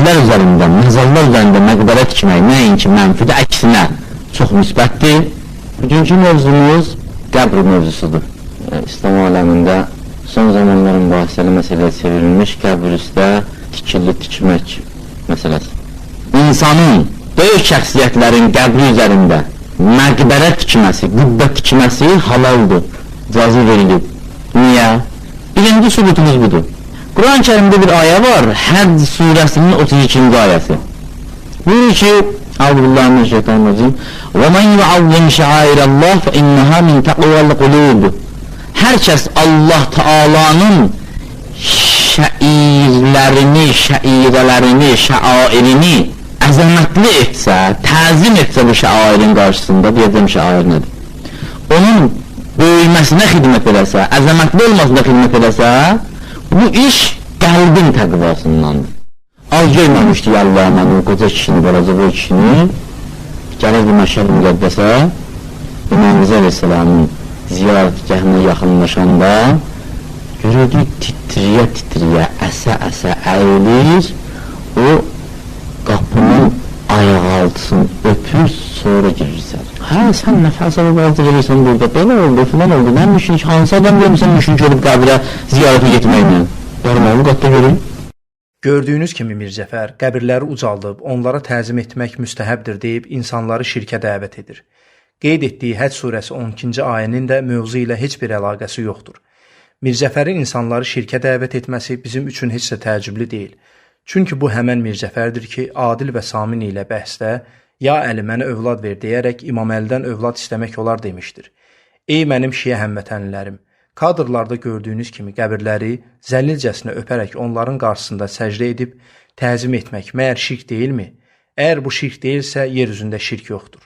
qəbirlər üzərində, məzarlar üzərində məqbərə tikmək nəinki mənfidə, əksinə çox müsbətdir. Bugünkü mövzumuz qəbr mövzusudur. İslam aləmində son zamanların mübahisəli məsələyə çevrilmiş qəbir üstə tikili tikmək məsələsi. İnsanın, böyük şəxsiyyətlərin qəbri üzərində məqbərə tikməsi, qübbə tikməsi halaldır, icazə verilib. Niyə? Birinci sübutumuz budur. Quran-ı Kərimdə bir ayə var, Həcc surəsinin 32-ci ayəsi. Buyurur ki, Euzubillahimineşşeytanirracim وَمَنْ يُعَظِّمْ شَعَائِرَ اللّٰهِ فَإِنَّهَا مِنْ تَقْوَى الْقُلُوبِ Hər kəs Allah Taala'nın şəirlərini, şəirələrini, şəairini əzəmətli etsə, təzim etsə bu şəairin qarşısında, deyəcəm şəair nədir? Onun böyüməsinə xidmət edəsə, əzəmətli olmasına xidmət edəsə, bu iş qəlbin təqvasındandır. Az görməmişdik Allah'ın o qoca kişini, balaca boy kişini, gəlirdi Məşhəd Müqəddəsə, İmam Rıza Aleyhisselamın ziyarətgahına yaxınlaşanda, görürdük titriyə-titriyə, əsə-əsə əyilir, o qapının ayaq altısını öpür, sonra girirsən. Hə, sən nəfəs alıb altı girirsən burada, belə oldu, filan oldu, mən müşrik, hansı adam görmüsən müşrik olub qəbrə ziyarətə getməklə? Yarmalı qatda görün. Gördüyünüz kimi Mirzəfər qəbirləri ucaldıb, onlara təzim etmək müstəhəbdir deyib insanları şirkə dəvət edir. Qeyd etdiyi Həcc surəsi 12-ci ayənin də mövzu ilə heç bir əlaqəsi yoxdur. Mirzəfərin insanları şirkə dəvət etməsi bizim üçün heç də təəccüblü deyil. Çünki bu həmən Mirzəfərdir ki, Adil və Samin ilə bəhsdə ya Əli mənə övlad ver deyərək İmam Əlidən övlad istəmək olar demişdir. Ey mənim şiə həmvətənlilərim, kadrlarda gördüyünüz kimi qəbirləri zəllilcəsinə öpərək onların qarşısında səcdə edib təzim etmək məyər şirk deyilmi? Əgər bu şirk deyilsə, yer üzündə şirk yoxdur.